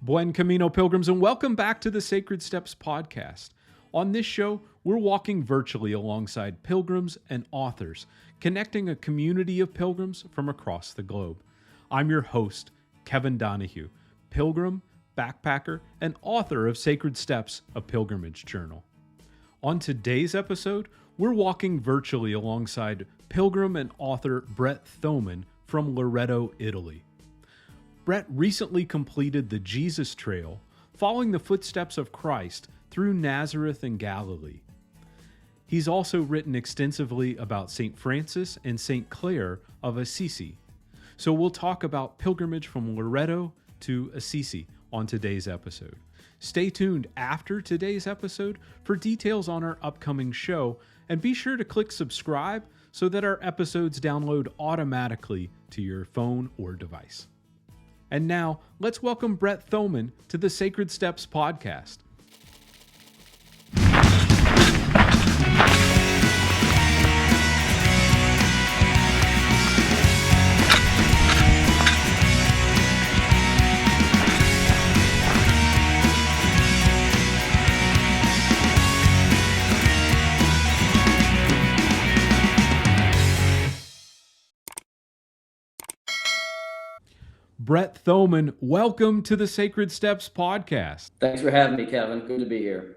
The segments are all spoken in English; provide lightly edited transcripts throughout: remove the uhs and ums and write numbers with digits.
Buen Camino, pilgrims, and welcome back to the Sacred Steps podcast. On this show, we're walking virtually alongside pilgrims and authors, connecting a community of pilgrims from across the globe. I'm your host, Kevin Donahue, pilgrim, backpacker, and author of Sacred Steps, a pilgrimage journal. On today's episode, we're walking virtually alongside pilgrim and author Bret Thoman from Loreto, Italy. Bret recently completed the jesustrail, following the footsteps of Christ through Nazareth and Galilee. He's also written extensively about St. Francis and St. Clare of Assisi. So we'll talk about pilgrimage from Loreto to Assisi on today's episode. Stay tuned after today's episode for details on our upcoming show, and be sure to click subscribe so that our episodes download automatically to your phone or device. And now, let's welcome Bret Thoman to the Sacred Steps podcast. Bret Thoman, welcome to the Sacred Steps podcast. Thanks for having me, Kevin. Good to be here.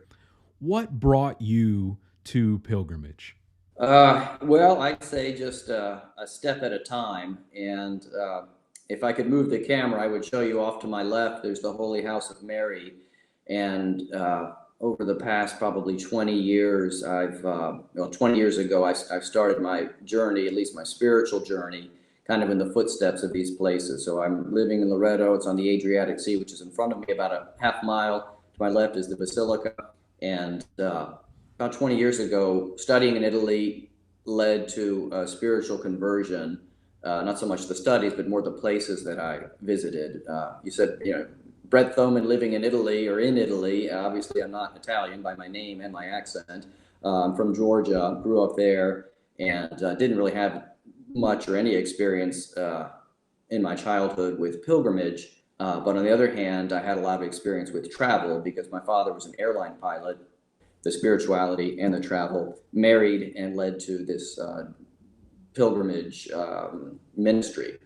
What brought you to pilgrimage? Well, I'd say just a step at a time. And if I could move the camera, I would show you off to my left. There's the Holy House of Mary. And over the past probably 20 years, 20 years ago, I've started my journey, at least my spiritual journey, kind of in the footsteps of these places. So I'm living in Loreto. It's on the Adriatic Sea, which is in front of me, about a half mile. To my left is the Basilica. And about 20 years ago, studying in Italy led to a spiritual conversion. Not so much the studies, but more the places that I visited. You said, Bret Thoman living in Italy or in Italy. Obviously, I'm not Italian by my name and my accent. I'm from Georgia, grew up there, and didn't really have much or any experience in my childhood with pilgrimage. But on the other hand, I had a lot of experience with travel because my father was an airline pilot. The spirituality and the travel married and led to this pilgrimage ministry.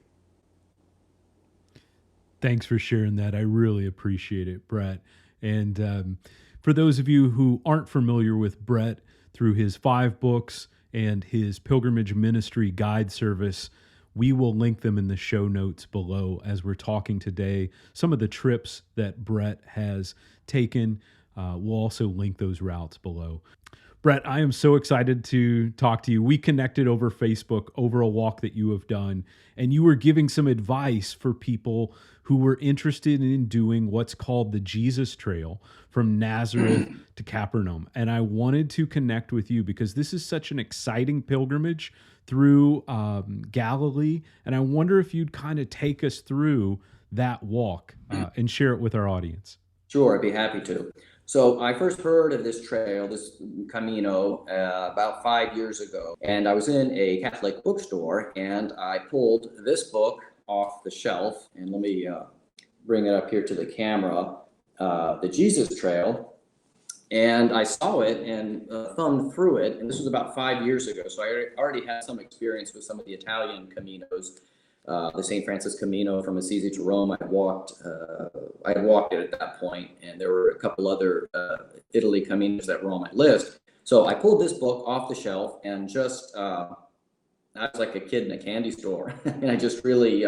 Thanks for sharing that. I really appreciate it, Bret. And for those of you who aren't familiar with Bret, through his 5 books and his pilgrimage ministry guide service, we will link them in the show notes below as we're talking today. Some of the trips that Bret has taken, we'll also link those routes below. Bret, I am so excited to talk to you. We connected over Facebook over a walk that you have done, and you were giving some advice for people who were interested in doing what's called the jesustrail from Nazareth to Capernaum. And I wanted to connect with you because this is such an exciting pilgrimage through Galilee. And I wonder if you'd kind of take us through that walk and share it with our audience. Sure, I'd be happy to. So I first heard of this trail, this Camino, about 5 years ago. And I was in a Catholic bookstore and I pulled this book off the shelf. And let me bring it up here to the camera, the jesustrail. And I saw it and thumbed through it. And this was about 5 years ago. So I already had some experience with some of the Italian Caminos. The St. Francis Camino from Assisi to Rome, I had walked it at that point, and there were a couple other Italy Caminos that were on my list. So I pulled this book off the shelf and just, I was like a kid in a candy store, and I just really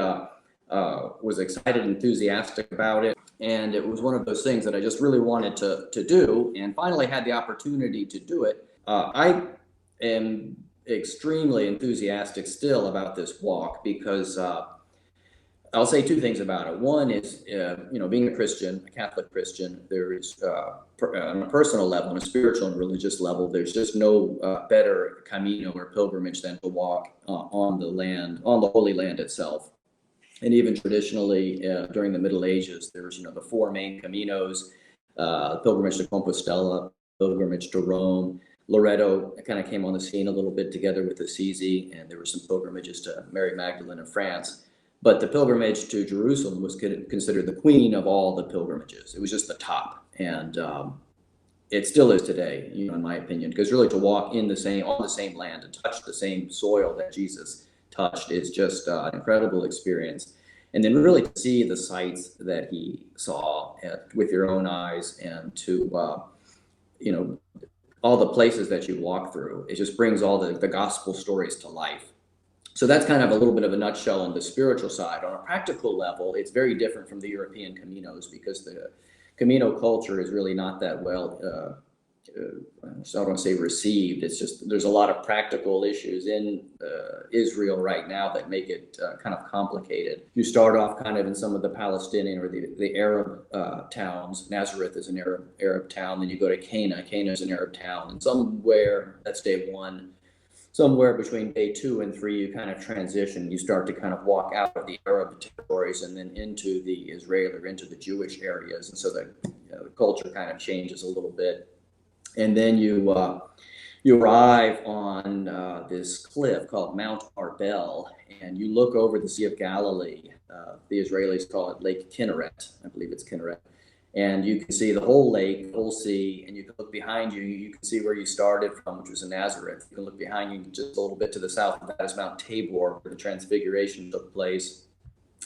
was excited, enthusiastic about it. And it was one of those things that I just really wanted to do, and finally had the opportunity to do it. I am extremely enthusiastic still about this walk because I'll say 2 things about it. One is, being a Christian, a Catholic Christian, there is on a personal level, on a spiritual and religious level, there's just no better Camino or pilgrimage than to walk on the land, on the Holy Land itself. And even traditionally, during the Middle Ages, there was, the 4 main Caminos, pilgrimage to Compostela, pilgrimage to Rome. Loreto kind of came on the scene a little bit together with Assisi, and there were some pilgrimages to Mary Magdalene of France. But the pilgrimage to Jerusalem was considered the queen of all the pilgrimages. It was just the top. And it still is today, in my opinion, because really to walk on the same land and touch the same soil that Jesus touched is just an incredible experience. And then really to see the sights that he saw with your own eyes, and to, all the places that you walk through, it just brings all the gospel stories to life. So that's kind of a little bit of a nutshell on the spiritual side. On a practical level, it's very different from the European Caminos, because the Camino culture is really not that well, I don't want to say received. It's just there's a lot of practical issues in Israel right now that make it kind of complicated. You start off kind of in some of the Palestinian or the Arab towns. Nazareth is an Arab town. Then you go to Cana. Cana is an Arab town. And that's day one. Somewhere between day 2 and 3, you kind of transition. You start to kind of walk out of the Arab territories and then into the Israeli or into the Jewish areas. And so the culture kind of changes a little bit. And then you arrive on this cliff called Mount Arbel, and you look over the Sea of Galilee. The Israelis call it Lake Kinneret. I believe it's Kinneret. And you can see the whole lake, the whole sea, and you can look behind you. You can see where you started from, which was in Nazareth. You can look behind you just a little bit to the south. That is Mount Tabor, where the Transfiguration took place.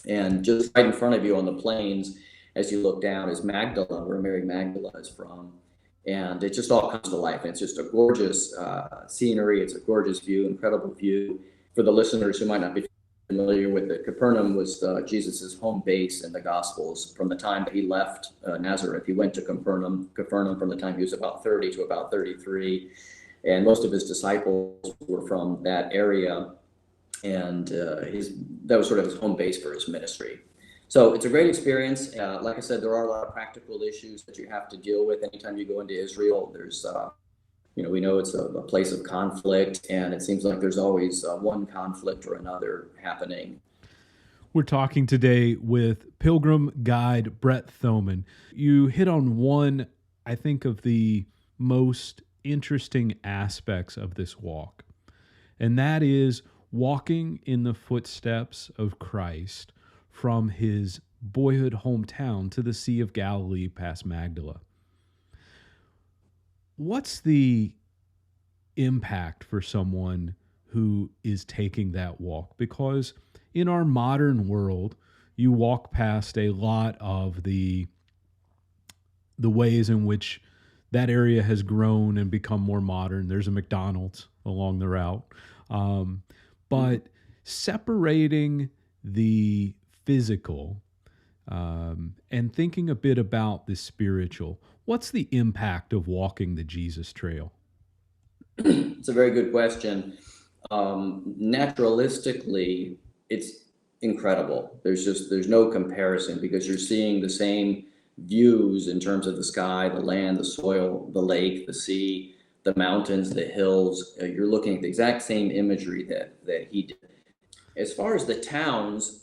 And just right in front of you on the plains, as you look down, is Magdala, where Mary Magdala is from. And it just all comes to life. And it's just a gorgeous scenery. It's a gorgeous view, incredible view. For the listeners who might not be familiar with it, Capernaum was Jesus's home base in the Gospels. From the time that he left Nazareth, he went to Capernaum from the time he was about 30 to about 33. And most of his disciples were from that area. And that was sort of his home base for his ministry. So it's a great experience. Like I said, there are a lot of practical issues that you have to deal with anytime you go into Israel. There's, we know it's a place of conflict, and it seems like there's always one conflict or another happening. We're talking today with Pilgrim guide Bret Thoman. You hit on one, I think, of the most interesting aspects of this walk, and that is walking in the footsteps of Christ from his boyhood hometown to the Sea of Galilee past Magdala. What's the impact for someone who is taking that walk? Because in our modern world, you walk past a lot of the ways in which that area has grown and become more modern. There's a McDonald's along the route. But separating the physical and thinking a bit about the spiritual, what's the impact of walking the Jesus Trail? It's a very good question. Naturalistically, it's incredible. There's no comparison, because you're seeing the same views in terms of the sky, the land, the soil, the lake, the sea, the mountains, the hills. You're looking at the exact same imagery that he did. As far as the towns,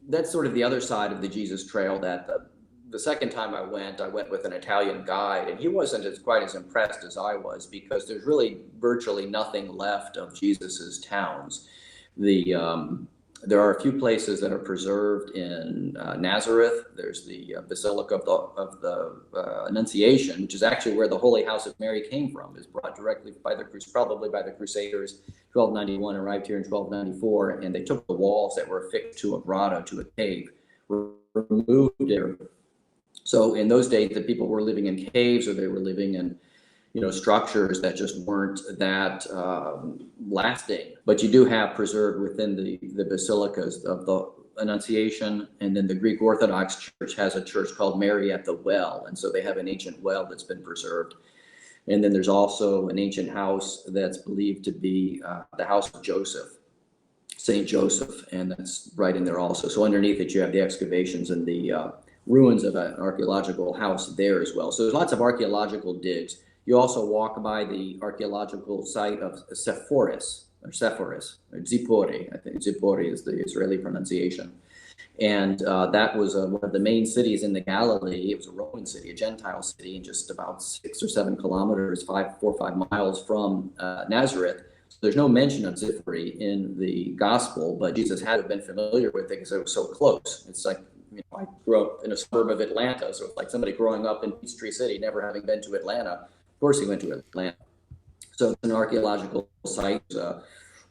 that's sort of the other side of the Jesus Trail. That the second time I went with an Italian guide, and he wasn't quite as impressed as I was, because there's really virtually nothing left of Jesus's towns. There are a few places that are preserved in Nazareth. There's the Basilica of the Annunciation, which is actually where the Holy House of Mary came from. It was brought directly probably by the Crusaders. 1291, arrived here in 1294, and they took the walls that were affixed to a grotto, to a cave, removed it. So in those days, the people were living in caves, or they were living in structures that just weren't that lasting. But you do have preserved within the basilicas of the Annunciation, and then the Greek Orthodox Church has a church called Mary at the Well, and so they have an ancient well that's been preserved. And then there's also an ancient house that's believed to be the house of Joseph, Saint Joseph, and that's right in there also. So underneath it, you have the excavations and the ruins of an archaeological house there as well. So there's lots of archaeological digs. You also walk by the archaeological site of Sepphoris, or Zippori. I think Zippori is the Israeli pronunciation. And that was one of the main cities in the Galilee. It was a Roman city, a Gentile city, and just about 6 or 7 kilometers, 4 or 5 miles from Nazareth. There's no mention of Zipri in the gospel, but Jesus had to have been familiar with it because it was so close. It's like, I grew up in a suburb of Atlanta, so it's like somebody growing up in Peachtree City, never having been to Atlanta. Of course he went to Atlanta. So it's an archaeological site.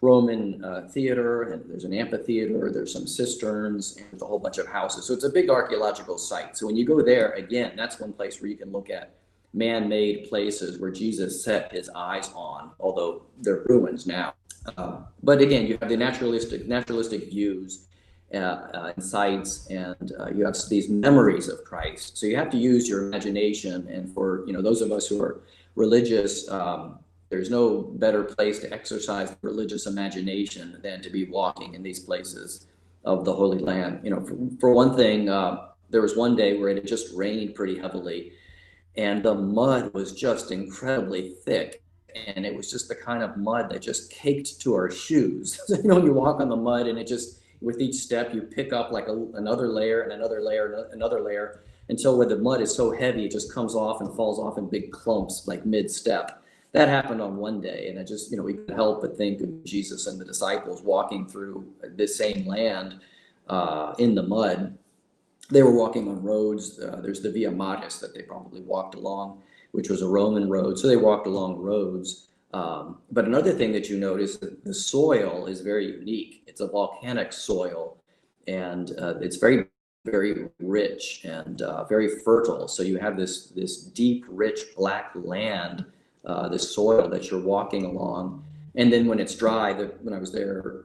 Roman theater, and there's an amphitheater, there's some cisterns, and there's a whole bunch of houses. So it's a big archaeological site. So when you go there, again, that's one place where you can look at man-made places where Jesus set his eyes on, although they're ruins now. But again, you have the naturalistic views and sites, and you have these memories of Christ. So you have to use your imagination. And for those of us who are religious, there's no better place to exercise religious imagination than to be walking in these places of the Holy Land. For one thing, there was one day where it had just rained pretty heavily, and the mud was just incredibly thick. And it was just the kind of mud that just caked to our shoes. You walk on the mud, and it just, with each step, you pick up like another layer and another layer and another layer, until where the mud is so heavy, it just comes off and falls off in big clumps, like mid-step. That happened on one day, and I just, we couldn't help but think of Jesus and the disciples walking through this same land in the mud. They were walking on roads. There's the Via Maris that they probably walked along, which was a Roman road. So they walked along roads. But another thing that you notice, the soil is very unique. It's a volcanic soil, and it's very, very rich and very fertile. So you have this deep, rich black land, this soil that you're walking along. And then when it's dry, when I was there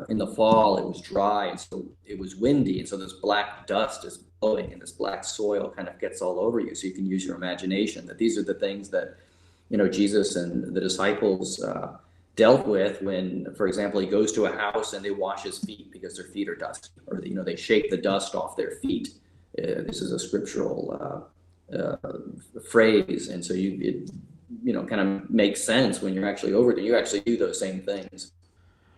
in the fall, it was dry, and so it was windy, and so this black dust is blowing, and this black soil kind of gets all over you. So you can use your imagination that these are the things that Jesus and the disciples dealt with when, for example, he goes to a house and they wash his feet because their feet are dusty, or they shake the dust off their feet. This is a scriptural phrase, and so it kind of makes sense when you're actually over there. You actually do those same things.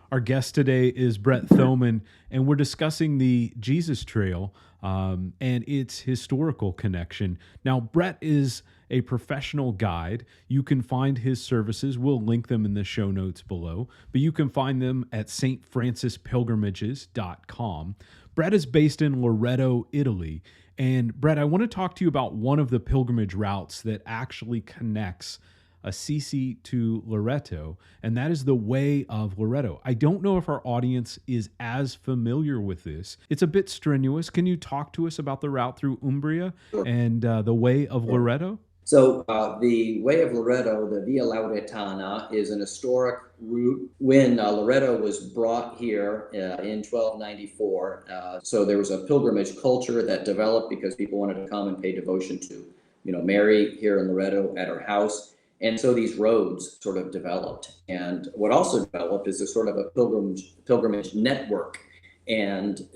Our guest today is Bret Thoman, and we're discussing the jesustrail and its historical connection. Now, Bret is a professional guide. You can find his services. We'll link them in the show notes below, but you can find them at stfrancispilgrimages.com. Bret is based in Loreto, Italy. And Bret, I want to talk to you about one of the pilgrimage routes that actually connects Assisi to Loreto, and that is the Way of Loreto. I don't know if our audience is as familiar with this. It's a bit strenuous. Can you talk to us about the route through Umbria and the Way of Loreto? So the Way of Loreto, the Via Lauretana, is an historic route. When Loreto was brought here in 1294, so there was a pilgrimage culture that developed because people wanted to come and pay devotion to, Mary here in Loreto at her house. And so these roads sort of developed. And what also developed is a sort of a pilgrimage network. And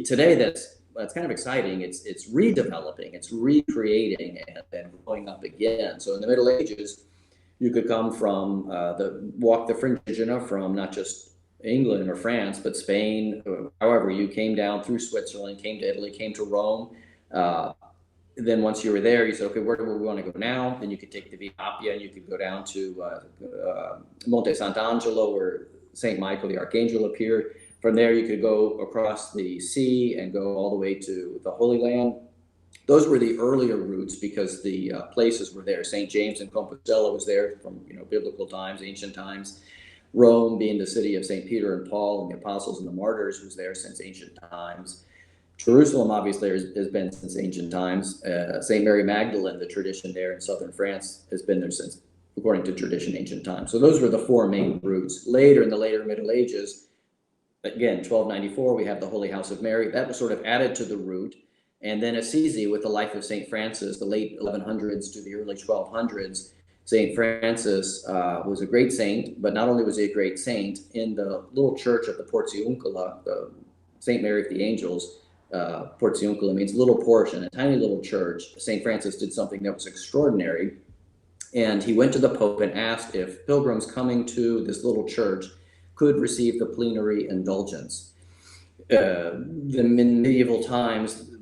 today that's kind of exciting. It's redeveloping, it's recreating, and growing up again. So in the Middle Ages, you could come from walk the Fringina from not just England or France, but Spain. However, you came down through Switzerland, came to Italy, came to Rome. Then once you were there, you said, okay, where do we want to go now? Then you could take the Via Appia, and you could go down to Monte Sant'Angelo, where St. Michael the Archangel appeared. From there, you could go across the sea and go all the way to the Holy Land. Those were the earlier routes because the places were there. St. James in Compostela was there from biblical times, ancient times. Rome, being the city of St. Peter and Paul and the apostles and the martyrs, was there since ancient times. Jerusalem, obviously, has been since ancient times. St. Mary Magdalene, the tradition there in southern France, has been there since, according to tradition, ancient times. So those were the four main routes. Later, in the later Middle Ages, again, 1294, we have the Holy House of Mary. That was sort of added to the route. And then Assisi, with the life of St. Francis, the late 1100s to the early 1200s, St. Francis was a great saint, but not only was he a great saint, in the little church of the Portiuncula, the St. Mary of the Angels, Portiuncula means little portion, a tiny little church. St. Francis did something that was extraordinary. And he went to the Pope and asked if pilgrims coming to this little church could receive the plenary indulgence. In medieval times,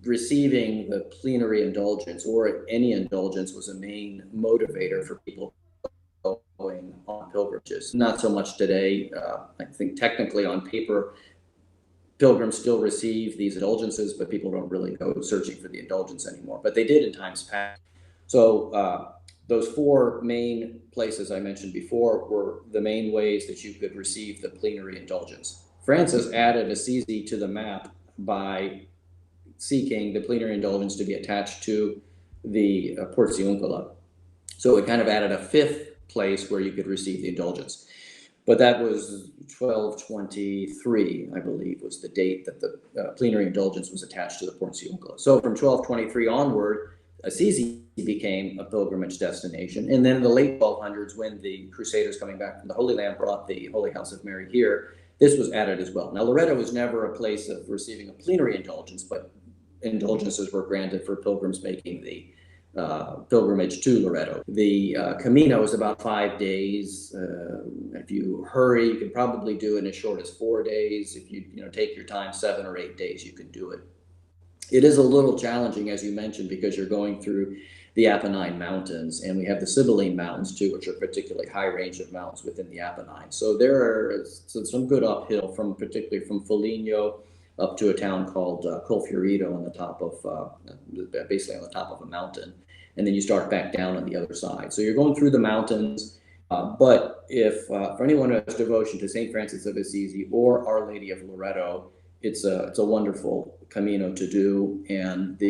receiving the plenary indulgence or any indulgence was a main motivator for people to go going on pilgrimages. Not so much today. I think technically on paper, pilgrims still receive these indulgences, but people don't really go searching for the indulgence anymore. But they did in times past. So those four main places I mentioned before were the main ways that you could receive the plenary indulgence. Francis added Assisi to the map by seeking the plenary indulgence to be attached to the Portiuncula. So it kind of added a fifth place where you could receive the indulgence. But that was 1223, I believe, was the date that the plenary indulgence was attached to the Portiuncula. So from 1223 onward, Assisi became a pilgrimage destination. And then in the late 1200s, when the Crusaders coming back from the Holy Land brought the Holy House of Mary here, this was added as well. Now, Loreto was never a place of receiving a plenary indulgence, but indulgences were granted for pilgrims making the pilgrimage to Loreto. The Camino is about 5 days. If you hurry, you can probably do it as short as 4 days. If you take your time, 7 or 8 days, you can do it. It is a little challenging, as you mentioned, because you're going through the Apennine Mountains, and we have the Sibylline Mountains too, which are a particularly high range of mountains within the Apennines. So there are some good uphill, particularly from Foligno up to a town called Colfiorito on the top of, basically on the top of a mountain. And then you start back down on the other side. So you're going through the mountains, but if for anyone who has devotion to St. Francis of Assisi or Our Lady of Loreto, it's a wonderful Camino to do. And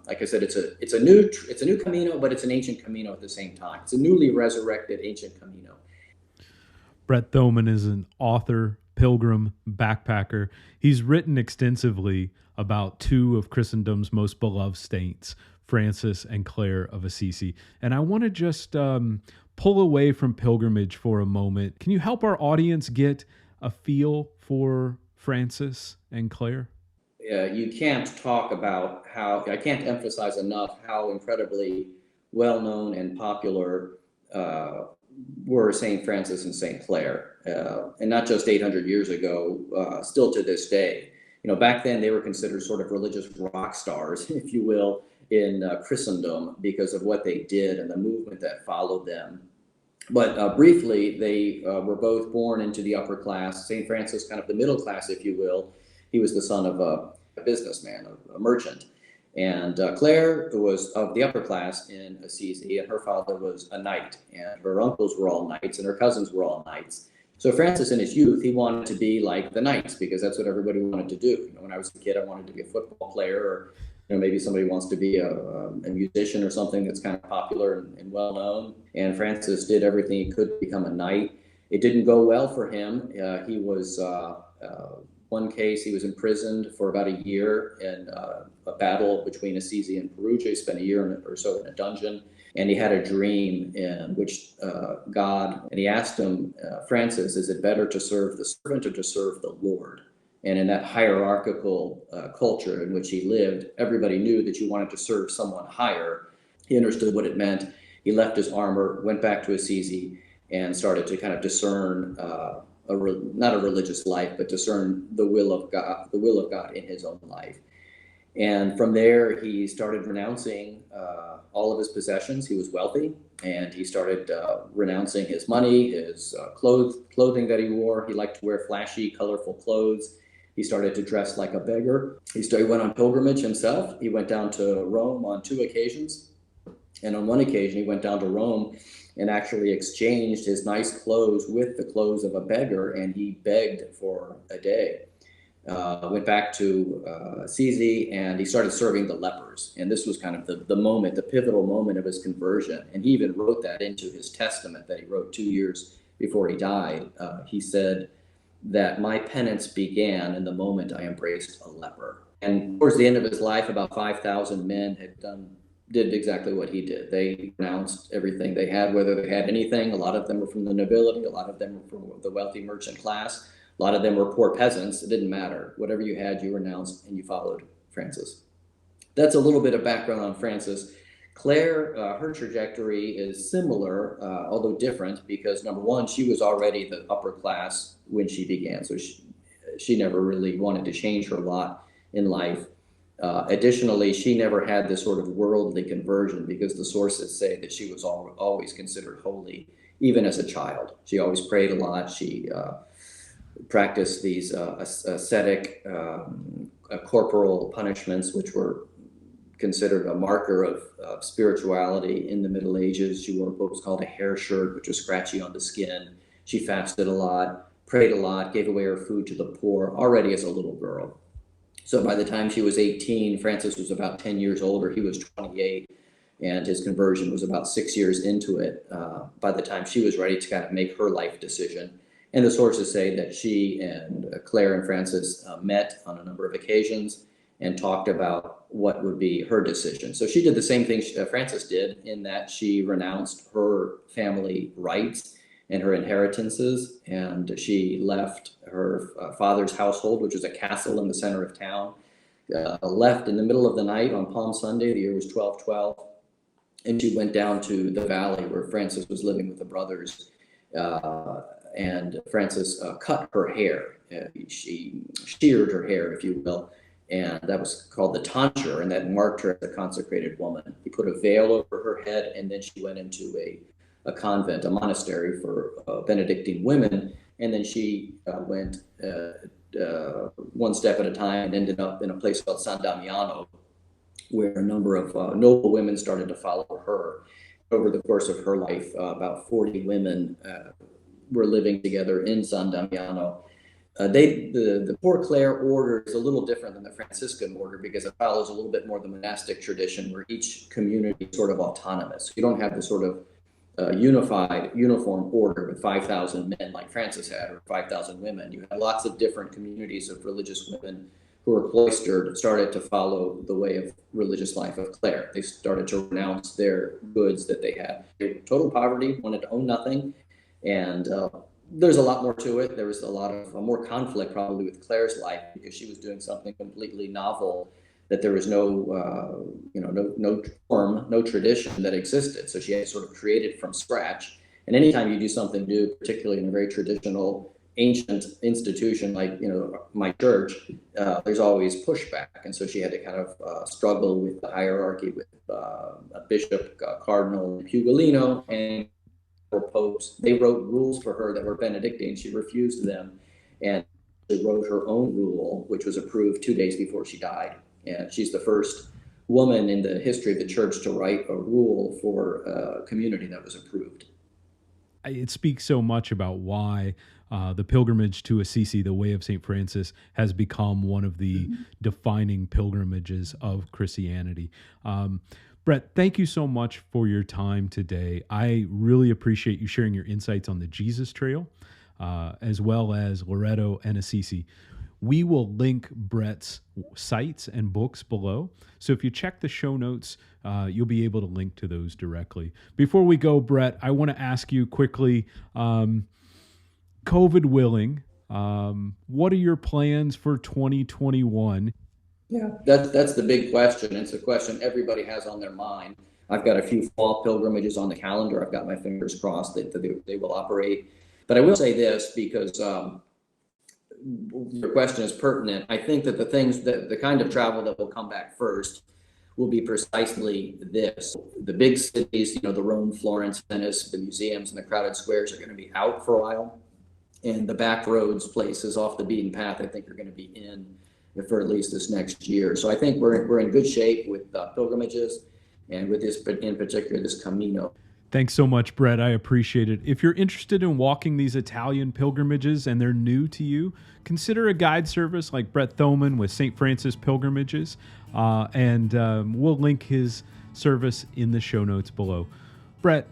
like I said, it's a new Camino, but it's an ancient Camino at the same time. It's a newly resurrected ancient Camino. Brett Thoman is an author, pilgrim, backpacker. He's written extensively about two of Christendom's most beloved saints, Francis and Clare of Assisi. And I want to just pull away from pilgrimage for a moment. Can you help our audience get a feel for Francis and Clare? You can't talk about I can't emphasize enough how incredibly well-known and popular were St. Francis and St. Clare, and not just 800 years ago, still to this day. Back then they were considered sort of religious rock stars, if you will, in Christendom because of what they did and the movement that followed them. But briefly, they were both born into the upper class. St. Francis, kind of the middle class, if you will. He was the son of a businessman, a merchant. And Clare was of the upper class in Assisi, and her father was a knight. And her uncles were all knights, and her cousins were all knights. So Francis, in his youth, he wanted to be like the knights because that's what everybody wanted to do. When I was a kid, I wanted to be a football player, or maybe somebody wants to be a musician or something that's kind of popular and well known. And Francis did everything he could to become a knight. It didn't go well for him. He was one case, he was imprisoned for about a year in a battle between Assisi and Perugia. He spent a year or so in a dungeon, and he had a dream in which God, and he asked him, Francis, is it better to serve the servant or to serve the Lord? And in that hierarchical culture in which he lived, everybody knew that you wanted to serve someone higher. He understood what it meant. He left his armor, went back to Assisi, and started to kind of discern not a religious life, but discern the will of God in his own life. And from there, he started renouncing all of his possessions. He was wealthy, and he started renouncing his money, his clothing that he wore. He liked to wear flashy, colorful clothes. He started to dress like a beggar. He went on pilgrimage himself. He went down to Rome on 2 occasions. And on one occasion, he went down to Rome and actually exchanged his nice clothes with the clothes of a beggar, and he begged for a day. Went back to Assisi, and he started serving the lepers. And this was kind of the moment, the pivotal moment of his conversion. And he even wrote that into his testament that he wrote 2 years before he died. He said that my penance began in the moment I embraced a leper. And towards the end of his life, about 5,000 men did exactly what he did. They renounced everything they had, whether they had anything. A lot of them were from the nobility. A lot of them were from the wealthy merchant class. A lot of them were poor peasants. It didn't matter. Whatever you had, you renounced, and you followed Francis. That's a little bit of background on Francis. Clare, her trajectory is similar, although different, because number one, she was already the upper class when she began. So she never really wanted to change her lot in life. Additionally, she never had this sort of worldly conversion because the sources say that she was always considered holy even as a child. She always prayed a lot. She practiced these ascetic corporal punishments, which were considered a marker of spirituality in the Middle Ages. She wore what was called a hair shirt, which was scratchy on the skin. She fasted a lot, prayed a lot, gave away her food to the poor already as a little girl. So by the time she was 18, Francis was about 10 years older. He was 28, and his conversion was about 6 years into it by the time she was ready to kind of make her life decision. And the sources say that she and Clare and Francis met on a number of occasions and talked about what would be her decision. So she did the same thing Francis did, in that she renounced her family rights and her inheritances, and she left her father's household, which was a castle in the center of town, left in the middle of the night on Palm Sunday. The year was 1212, and she went down to the valley where Francis was living with the brothers, and Francis cut her hair. She sheared her hair, if you will, and that was called the tonsure, and that marked her as a consecrated woman. He put a veil over her head, and then she went into a convent, a monastery for Benedictine women, and then she went one step at a time and ended up in a place called San Damiano, where a number of noble women started to follow her. Over the course of her life, about 40 women were living together in San Damiano. The Poor Clare order is a little different than the Franciscan order because it follows a little bit more the monastic tradition, where each community is sort of autonomous. You don't have the sort of uniform order with 5,000 men like Francis had, or 5,000 women. You had lots of different communities of religious women who were cloistered, started to follow the way of religious life of Clare. They started to renounce their goods that they had. Total poverty, wanted to own nothing, and there's a lot more to it. There was a lot of more conflict probably with Clare's life, because she was doing something completely novel, that there was no form, no tradition that existed. So she had to sort of create it from scratch. And anytime you do something new, particularly in a very traditional, ancient institution like my church, there's always pushback. And so she had to kind of struggle with the hierarchy, with a bishop, cardinal, Ugolino, and popes. They wrote rules for her that were Benedictine. She refused them, and she wrote her own rule, which was approved 2 days before she died. And she's the first woman in the history of the church to write a rule for a community that was approved. It speaks so much about why the pilgrimage to Assisi, the Way of St. Francis, has become one of the defining pilgrimages of Christianity. Brett, thank you so much for your time today. I really appreciate you sharing your insights on the Jesus Trail, as well as Loreto and Assisi. We will link Brett's sites and books below. So if you check the show notes, you'll be able to link to those directly. Before we go, Brett, I want to ask you quickly, COVID willing, what are your plans for 2021? Yeah, that's the big question. It's a question everybody has on their mind. I've got a few fall pilgrimages on the calendar. I've got my fingers crossed that they will operate. But I will say this, because your question is pertinent. I think that the kind of travel that will come back first will be precisely this. The big cities, the Rome, Florence, Venice, the museums and the crowded squares are going to be out for a while. And the back roads, places off the beaten path, I think are going to be in for at least this next year. So I think we're in good shape with pilgrimages, and with this, in particular, this Camino. Thanks so much, Brett. I appreciate it. If you're interested in walking these Italian pilgrimages and they're new to you, consider a guide service like Bret Thoman with St. Francis Pilgrimages, and we'll link his service in the show notes below. Brett,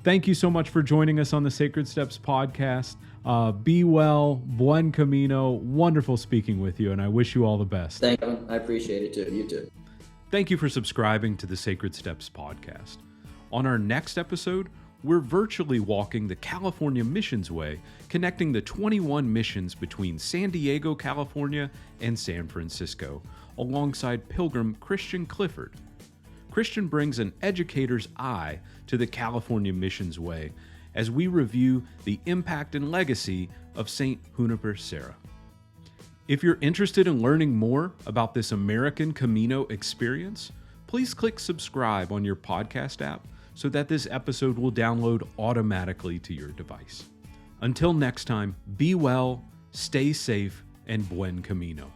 thank you so much for joining us on the Sacred Steps podcast. Be well, buen camino. Wonderful speaking with you, and I wish you all the best. Thank you. I appreciate it too. You too. Thank you for subscribing to the Sacred Steps podcast. On our next episode, we're virtually walking the California Missions Way, connecting the 21 missions between San Diego, California, and San Francisco, alongside Pilgrim Christian Clifford. Christian brings an educator's eye to the California Missions Way as we review the impact and legacy of St. Juniper Serra. If you're interested in learning more about this American Camino experience, please click subscribe on your podcast app so that this episode will download automatically to your device. Until next time, be well, stay safe, and buen camino.